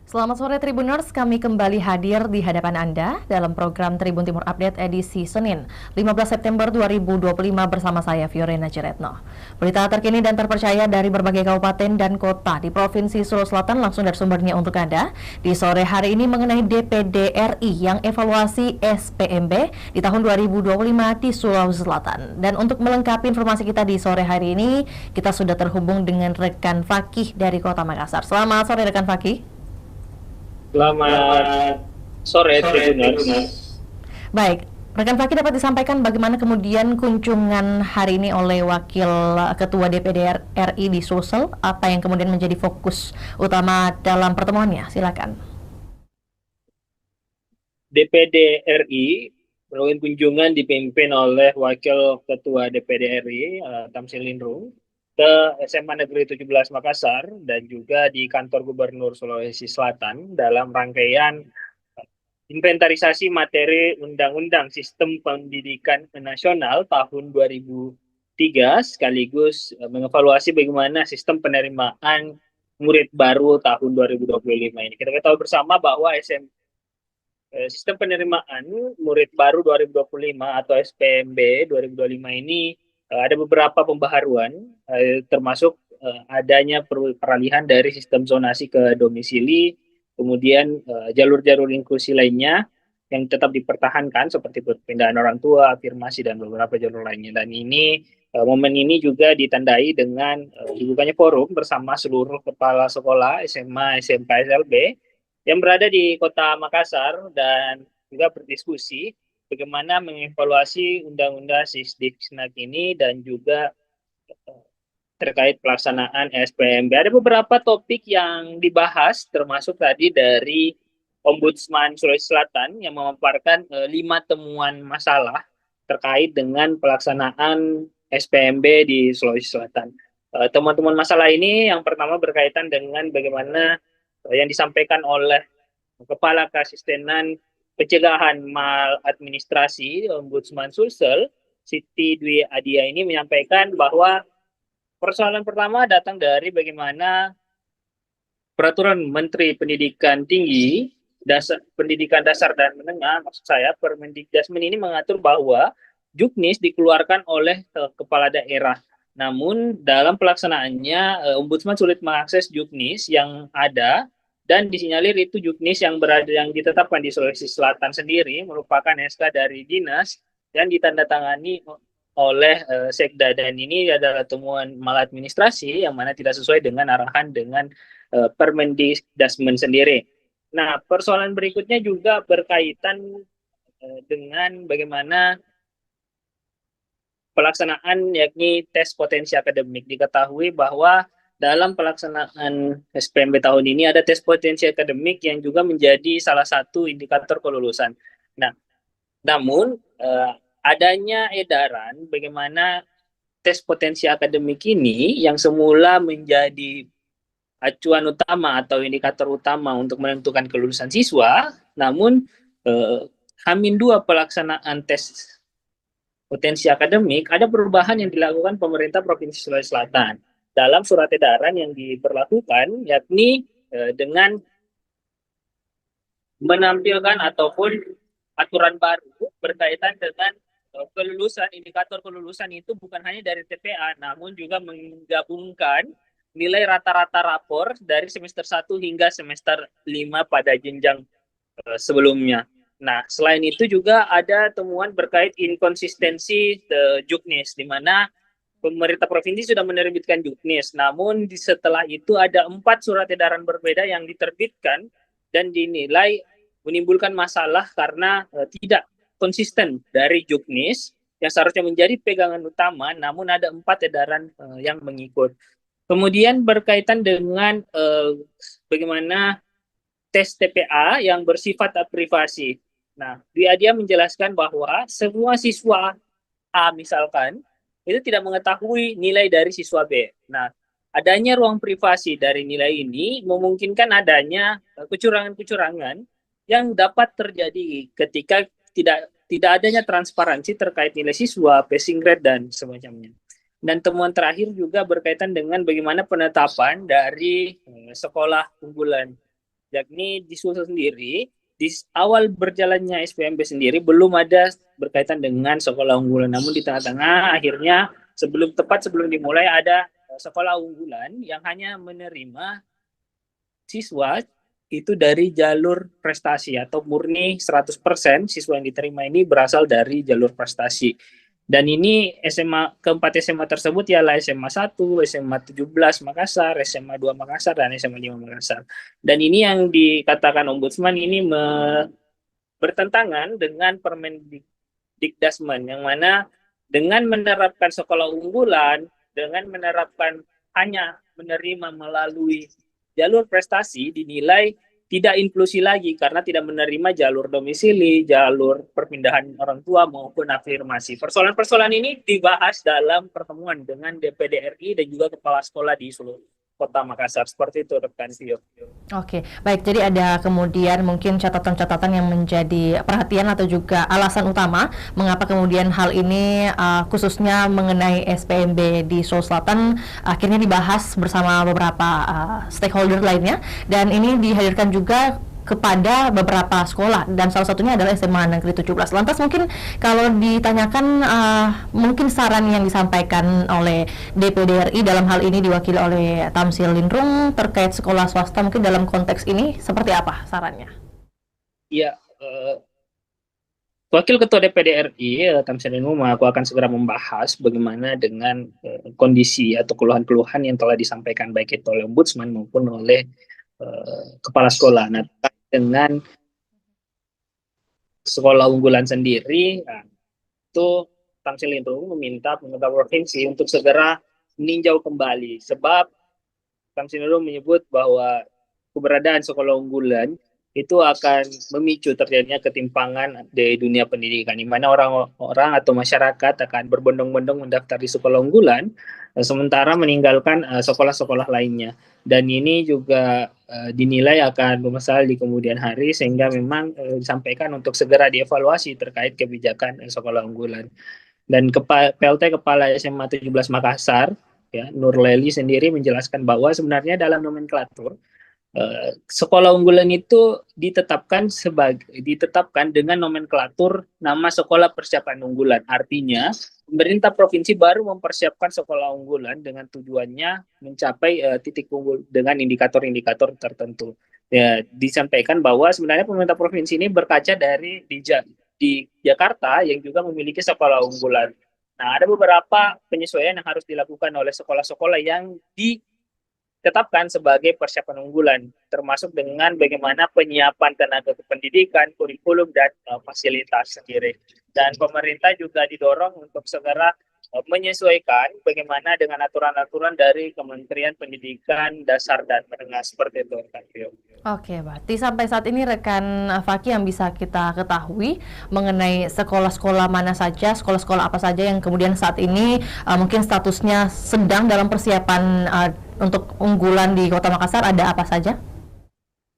Selamat sore Tribuners, kami kembali hadir di hadapan Anda dalam program Tribun Timur Update edisi Senin 15 September 2025 bersama saya Fiorina Ciretno. Berita terkini dan terpercaya dari berbagai kabupaten dan kota di Provinsi Sulawesi Selatan langsung dari sumbernya untuk Anda di sore hari ini mengenai DPD RI yang evaluasi SPMB di tahun 2025 di Sulawesi Selatan. Dan untuk melengkapi informasi kita di sore hari ini, kita sudah terhubung dengan rekan Fakih dari Kota Makassar. Selamat sore rekan Fakih. Selamat sore Tribuners. Baik, rekan Fakih dapat disampaikan bagaimana kemudian kunjungan hari ini oleh Wakil Ketua DPD RI di Sulsel, apa yang kemudian menjadi fokus utama dalam pertemuannya? Silakan. DPD RI melakukan kunjungan dipimpin oleh Wakil Ketua DPD RI, Tamsil Lindrung, ke SMA Negeri 17 Makassar dan juga di kantor Gubernur Sulawesi Selatan dalam rangkaian inventarisasi materi Undang-Undang Sistem Pendidikan Nasional tahun 2003 sekaligus mengevaluasi bagaimana sistem penerimaan murid baru tahun 2025 ini. Kita tahu bersama bahwa sistem penerimaan murid baru 2025 atau SPMB 2025 ini ada beberapa pembaharuan, termasuk adanya peralihan dari sistem zonasi ke domisili, kemudian jalur-jalur inklusi lainnya yang tetap dipertahankan seperti perpindahan orang tua, afirmasi, dan beberapa jalur lainnya. Dan ini momen ini juga ditandai dengan dibukanya forum bersama seluruh kepala sekolah SMA, SMK, SLB yang berada di Kota Makassar dan juga berdiskusi bagaimana mengevaluasi Undang-Undang Sisdiknas ini dan juga terkait pelaksanaan SPMB. Ada beberapa topik yang dibahas, termasuk tadi dari Ombudsman Sulawesi Selatan yang memaparkan 5 temuan masalah terkait dengan pelaksanaan SPMB di Sulawesi Selatan. Temuan-temuan masalah ini yang pertama berkaitan dengan bagaimana yang disampaikan oleh Kepala Keasistenan Pencegahan Maladministrasi Ombudsman Sulsel, Siti Dwi Adia ini menyampaikan bahwa persoalan pertama datang dari bagaimana Peraturan Menteri Pendidikan Tinggi, Pendidikan Dasar dan Menengah, maksud saya Permendikdasmen ini mengatur bahwa Juknis dikeluarkan oleh kepala daerah. Namun dalam pelaksanaannya Ombudsman sulit mengakses Juknis yang ada dan disinyalir itu Juknis yang berada yang ditetapkan di Sulawesi Selatan sendiri merupakan SK dari dinas dan ditandatangani oleh Sekda, dan ini adalah temuan maladministrasi yang mana tidak sesuai dengan arahan dengan Permendikdasmen sendiri. Nah, persoalan berikutnya juga berkaitan dengan bagaimana pelaksanaan yakni tes potensi akademik. Diketahui bahwa dalam pelaksanaan SPMB tahun ini ada tes potensi akademik yang juga menjadi salah satu indikator kelulusan. Nah, namun adanya edaran bagaimana tes potensi akademik ini yang semula menjadi acuan utama atau indikator utama untuk menentukan kelulusan siswa, namun H-2 pelaksanaan tes potensi akademik ada perubahan yang dilakukan pemerintah Provinsi Sulawesi Selatan dalam surat edaran yang diberlakukan, yakni dengan menampilkan ataupun aturan baru berkaitan dengan kelulusan. Indikator kelulusan itu bukan hanya dari TPA, namun juga menggabungkan nilai rata-rata rapor dari semester 1 hingga semester 5 pada jenjang sebelumnya. Nah, selain itu juga ada temuan berkait inkonsistensi Juknis, di mana pemerintah provinsi sudah menerbitkan Juknis, namun setelah itu ada 4 surat edaran berbeda yang diterbitkan dan dinilai menimbulkan masalah karena tidak konsisten dari Juknis yang seharusnya menjadi pegangan utama, namun ada 4 edaran yang mengikut. Kemudian berkaitan dengan bagaimana tes TPA yang bersifat privasi. Nah, dia menjelaskan bahwa semua siswa A misalkan itu tidak mengetahui nilai dari siswa B. Nah, adanya ruang privasi dari nilai ini memungkinkan adanya kecurangan-kecurangan yang dapat terjadi ketika tidak adanya transparansi terkait nilai siswa, passing grade, dan semacamnya. Dan temuan terakhir juga berkaitan dengan bagaimana penetapan dari sekolah unggulan yakni di Sulsel sendiri di awal berjalannya SPMB sendiri belum ada berkaitan dengan sekolah unggulan, namun di tengah-tengah akhirnya tepat sebelum dimulai ada sekolah unggulan yang hanya menerima siswa itu dari jalur prestasi atau murni 100% siswa yang diterima ini berasal dari jalur prestasi. Dan ini keempat SMA tersebut ialah SMA 1, SMA 17 Makassar, SMA 2 Makassar, dan SMA 5 Makassar. Dan ini yang dikatakan Ombudsman ini bertentangan dengan Permendikdasmen, yang mana dengan menerapkan sekolah unggulan, dengan menerapkan hanya menerima melalui jalur prestasi dinilai tidak inklusi lagi karena tidak menerima jalur domisili, jalur perpindahan orang tua maupun afirmasi. Persoalan-persoalan ini dibahas dalam pertemuan dengan DPD RI dan juga kepala sekolah di seluruh Kota Makassar. Seperti itu, rekan Vio. Oke, baik. Jadi ada kemudian mungkin catatan-catatan yang menjadi perhatian atau juga alasan utama mengapa kemudian hal ini khususnya mengenai SPMB di Sulawesi Selatan akhirnya dibahas bersama beberapa stakeholder lainnya, dan ini dihadirkan juga kepada beberapa sekolah dan salah satunya adalah SMA Negeri 17. Lantas mungkin kalau ditanyakan mungkin saran yang disampaikan oleh DPD RI dalam hal ini diwakili oleh Tamsil Lindrung terkait sekolah swasta, mungkin dalam konteks ini seperti apa sarannya? Ya, Wakil Ketua DPD RI, Tamsil Lindrung, aku akan segera membahas bagaimana dengan kondisi atau keluhan-keluhan yang telah disampaikan baik itu oleh Ombudsman maupun oleh kepala sekolah. Nah, dengan sekolah unggulan sendiri, nah, itu Tamsil Lindrung meminta pemerintah provinsi untuk segera meninjau kembali, sebab Tamsil Lindrung menyebut bahwa keberadaan sekolah unggulan itu akan memicu terjadinya ketimpangan di dunia pendidikan, di mana orang-orang atau masyarakat akan berbondong-bondong mendaftar di sekolah unggulan, sementara meninggalkan sekolah-sekolah lainnya. Dan ini juga dinilai akan bermasalah di kemudian hari, sehingga memang disampaikan untuk segera dievaluasi terkait kebijakan sekolah unggulan. Dan PLT Kepala SMA 17 Makassar, ya, Nur Leli sendiri menjelaskan bahwa sebenarnya dalam nomenklatur sekolah unggulan itu ditetapkan dengan nomenklatur nama sekolah persiapan unggulan. Artinya, pemerintah provinsi baru mempersiapkan sekolah unggulan dengan tujuannya mencapai titik unggul dengan indikator-indikator tertentu. Ya, disampaikan bahwa sebenarnya pemerintah provinsi ini berkaca dari di Jakarta yang juga memiliki sekolah unggulan. Nah, ada beberapa penyesuaian yang harus dilakukan oleh sekolah-sekolah yang ditetapkan sebagai persiapan unggulan, termasuk dengan bagaimana penyiapan tenaga kependidikan, kurikulum, dan fasilitas sendiri. Dan pemerintah juga didorong untuk segera menyesuaikan bagaimana dengan aturan-aturan dari Kementerian Pendidikan Dasar dan Menengah, seperti itu, Kak Vio. Oke, berarti sampai saat ini rekan Faki yang bisa kita ketahui mengenai sekolah-sekolah mana saja, sekolah-sekolah apa saja yang kemudian saat ini mungkin statusnya sedang dalam persiapan untuk unggulan di Kota Makassar, ada apa saja?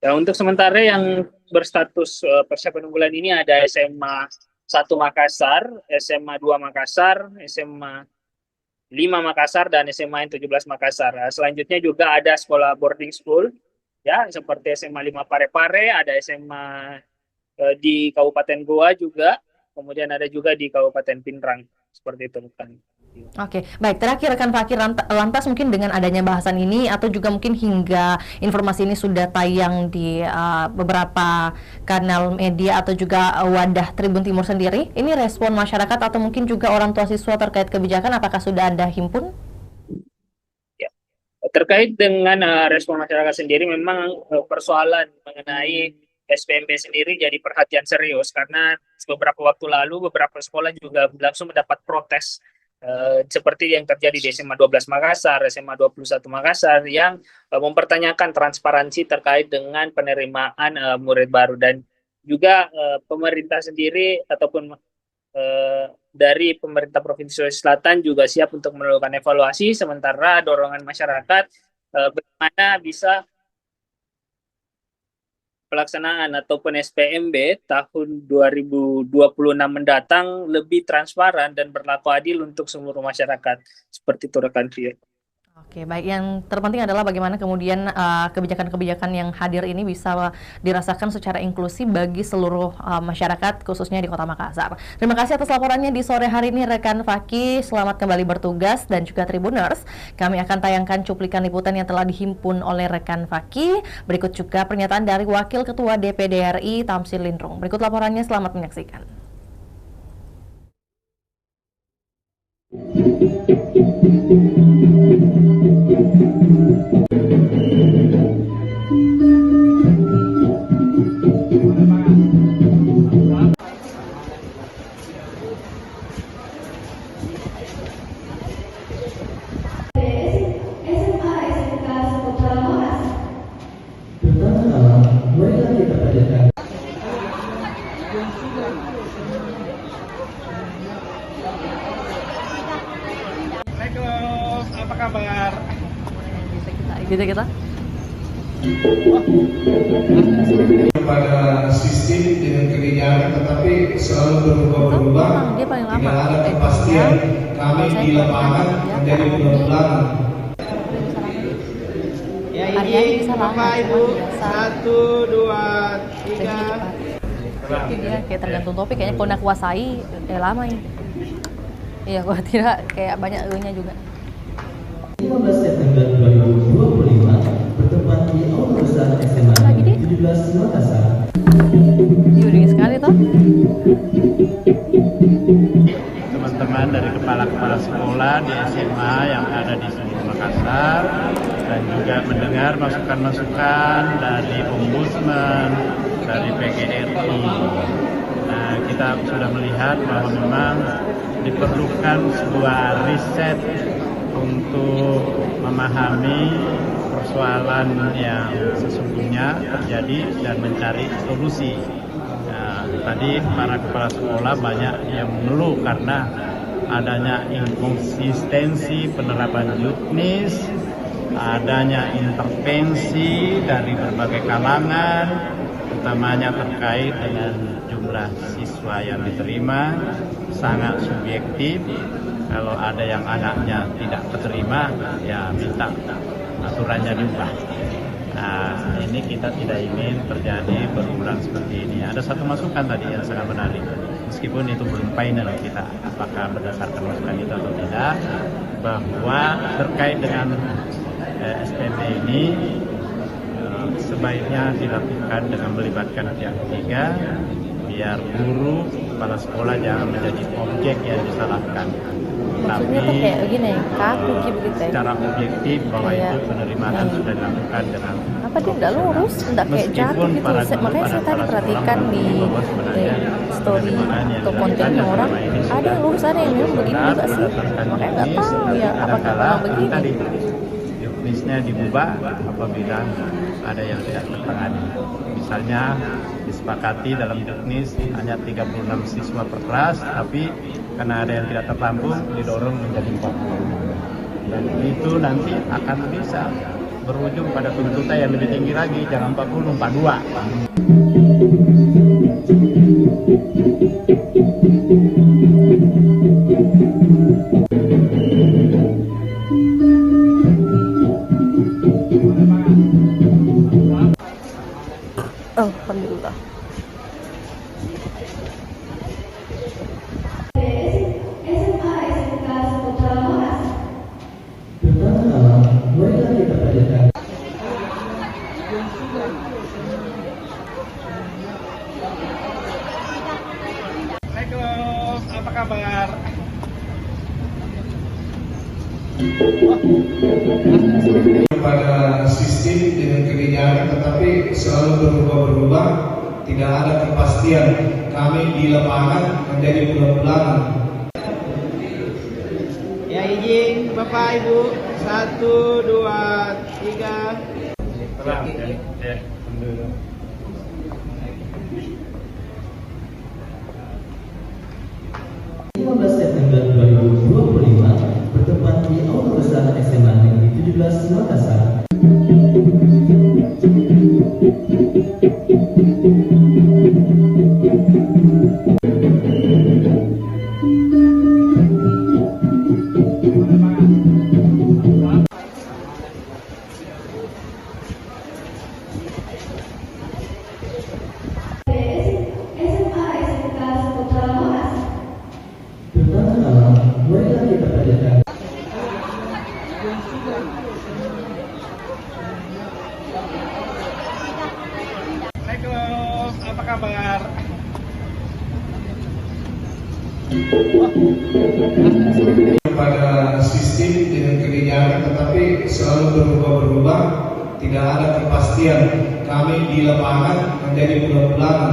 Ya, untuk sementara yang berstatus persiapan unggulan ini ada SMA 1 Makassar, SMA 2 Makassar, SMA 5 Makassar, dan SMA 17 Makassar. Selanjutnya juga ada sekolah boarding school, ya, seperti SMA 5 Parepare, ada SMA di Kabupaten Goa juga, kemudian ada juga di Kabupaten Pinrang, seperti itu kan. Oke, baik. Terakhir rekan Fakir, lantas mungkin dengan adanya bahasan ini atau juga mungkin hingga informasi ini sudah tayang di beberapa kanal media atau juga wadah Tribun Timur sendiri, ini respon masyarakat atau mungkin juga orang tua siswa terkait kebijakan, apakah sudah Anda himpun? Ya. Terkait dengan respon masyarakat sendiri, memang persoalan mengenai SPMB sendiri jadi perhatian serius, karena beberapa waktu lalu beberapa sekolah juga langsung mendapat protes seperti yang terjadi di SMA 12 Makassar, SMA 21 Makassar, yang mempertanyakan transparansi terkait dengan penerimaan murid baru. Dan juga pemerintah sendiri ataupun dari pemerintah Provinsi Sulawesi Selatan juga siap untuk melakukan evaluasi, sementara dorongan masyarakat bagaimana bisa pelaksanaan ataupun SPMB tahun 2026 mendatang lebih transparan dan berlaku adil untuk seluruh masyarakat. Seperti itu, rekan Vio. Oke, baik. Yang terpenting adalah bagaimana kemudian kebijakan-kebijakan yang hadir ini bisa dirasakan secara inklusif bagi seluruh masyarakat, khususnya di Kota Makassar. Terima kasih atas laporannya di sore hari ini, rekan Faki. Selamat kembali bertugas dan juga Tribuners. Kami akan tayangkan cuplikan liputan yang telah dihimpun oleh rekan Faki. Berikut juga pernyataan dari Wakil Ketua DPD RI Tamsil Lindrung. Berikut laporannya, selamat menyaksikan. Assalamualaikum, apa kabar? Bisa kita? Pada sistem dengan kebijakan, tetapi selalu berubah-ubah. Dia paling lama. Tidak ada kepastian. Kami di lapangan menjadi bulan-bulan. Ya ini Bapak Ibu, 1, 2, 3. Jadi dia kayak tergantung topik, kayaknya kalau nak kuasai lama ini. Iya, kalau tidak kayak banyak nya juga. 15 September 2025 bertempat di Aula Besar SMA 17 Makassar. Dingin sekali toh. Teman-teman dari kepala-kepala sekolah di SMA yang ada di seluruh Makassar dan juga mendengar masukan-masukan dari Ombudsman, dari PGRI. Nah, kita sudah melihat bahwa memang diperlukan sebuah riset untuk memahami persoalan yang sesungguhnya terjadi dan mencari solusi. Nah, tadi para kepala sekolah banyak yang mengeluh karena adanya inkonsistensi penerapan juknis, adanya intervensi dari berbagai kalangan, utamanya terkait dengan jumlah siswa yang diterima, sangat subjektif. Kalau ada yang anaknya tidak keterima, ya minta aturannya diubah. Nah, ini kita tidak ingin terjadi berulang seperti ini. Ada satu masukan tadi yang sangat menarik, meskipun itu belum final kita, apakah berdasarkan masukan itu atau tidak, bahwa terkait dengan SPP ini sebaiknya dilakukan dengan melibatkan pihak ketiga, biar guru, kepala sekolah jangan menjadi objek yang disalahkan. Maksudnya tuh kayak gini, kaku gitu ya. Secara objektif bahwa itu penerimaan sudah dilakukan dengan apa dia nggak lurus, nggak kayak jatuh gitu. Makanya saya tadi perhatikan di story atau konten orang, ada yang lurus, ada yang memang begini juga sih. Makanya nggak tahu ya apakah memang begini. Juknisnya diubah apabila ada yang tidak tertangani. Misalnya disepakati dalam juknis hanya 36 siswa per kelas, tapi karena ada yang tidak tertampung didorong menjadi 40. Dan itu nanti akan bisa berujung pada tuntutan yang lebih tinggi lagi, jangan 40, 42. Alhamdulillah. Assalamualaikum, apa kabar? Pada sistem dengan kebijakan, tetapi selalu berubah-ubah. Tidak ada kepastian. Kami di lapangan menjadi bulan-bulan. Ya izin Bapak Ibu, 1, 2, 3. Tenang, ya. Alhamdulillah. 15 September 2025 bertempat di Aula Besar SMA Negeri 17 Makassar. pada sistem dengan kebijakan, tetapi selalu berubah-berubah, tidak ada kepastian. Kami di lapangan menjadi bulan-bulanan.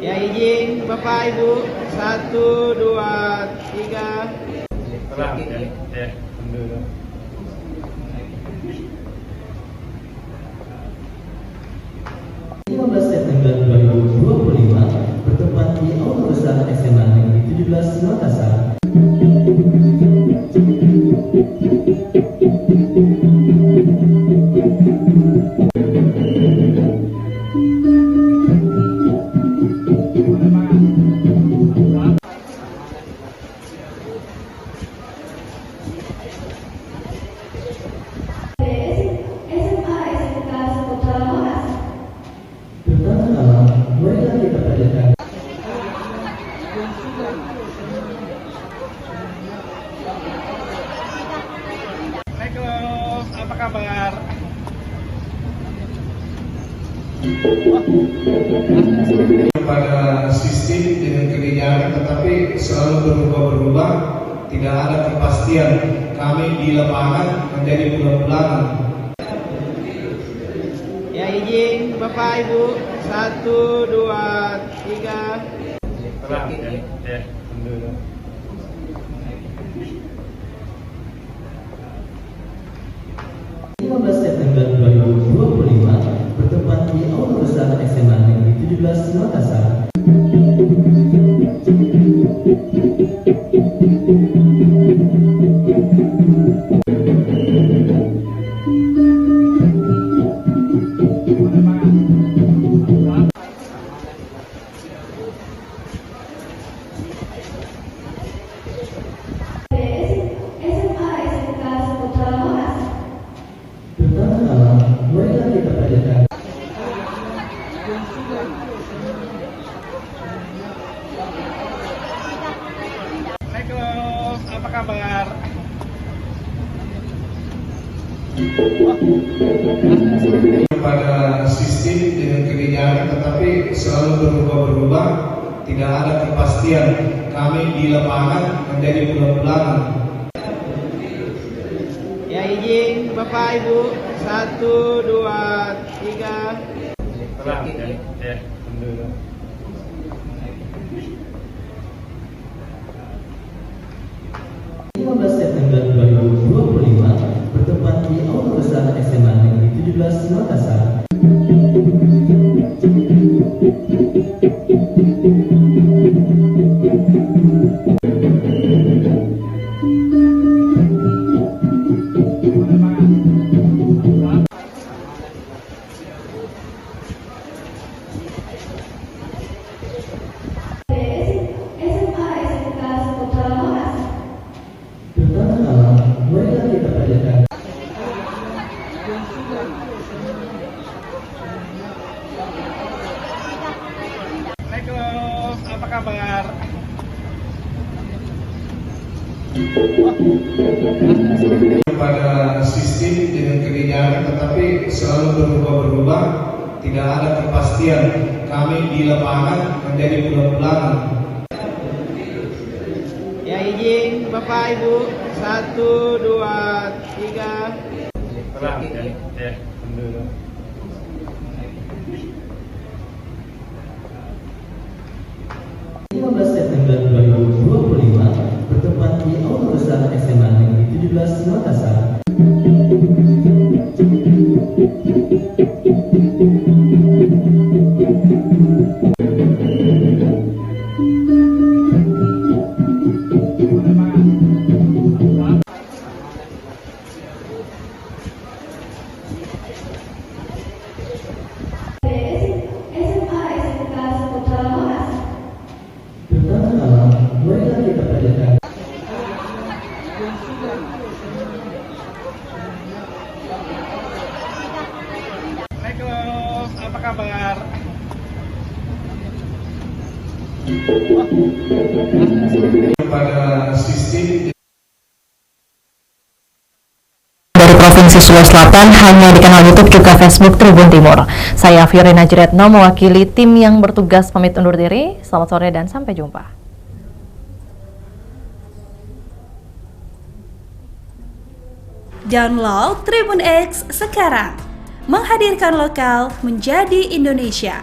Ya izin Bapak Ibu, 1, 2, 3. Tenang ya, dulu. September 2025 bertempat di Aula Besar SMA Negeri 17 Makassar. Pertama-tama, marilah kita panjatkan Assalamualaikum, apa kabar? Pada sistem dengan kebijakan, tetapi selalu berubah-berubah, tidak ada kepastian. Kami di lapangan menjadi bulan-bulanan. Ya izin Bapak Ibu, 1, 2, 3. Tenang ya, dulu. September 2025 bertempat di Aula Besar SMA Negeri 17 Makassar. Pertama-tama, marilah kita panjatkan Assalamualaikum, apa kabar? Pada sistem dengan kebijakan, tetapi selalu berubah-berubah, tidak ada kepastian. Kami di lapangan menjadi bulan-bulanan. Ya izin Bapak Ibu, 1, 2, 3. Tenang ya, dulu. September 2025 bertempat di Aula Besar SMA Negeri 17 Makassar. Pertama-tama, marilah kita panjatkan Assalamualaikum, apa kabar? Pada sistem dengan kebijakan, tetapi selalu berubah-berubah, tidak ada kepastian. Kami di lapangan menjadi bulan-bulanan. Ya izin Bapak Ibu, 1, 2, 3. Tenang ya, dulu. September 2025 bertempat di Aula Besar SMA Negeri 17 Makassar. Pertama-tama, marilah kita panjatkan Assalamualaikum, apa kabar? Pada sistem Provinsi Sulawesi Selatan hanya di kanal YouTube juga Facebook Tribun Timur. Saya Fiorina Jiretno mewakili tim yang bertugas pamit undur diri. Selamat sore dan sampai jumpa. Download Tribun X sekarang, menghadirkan lokal menjadi Indonesia.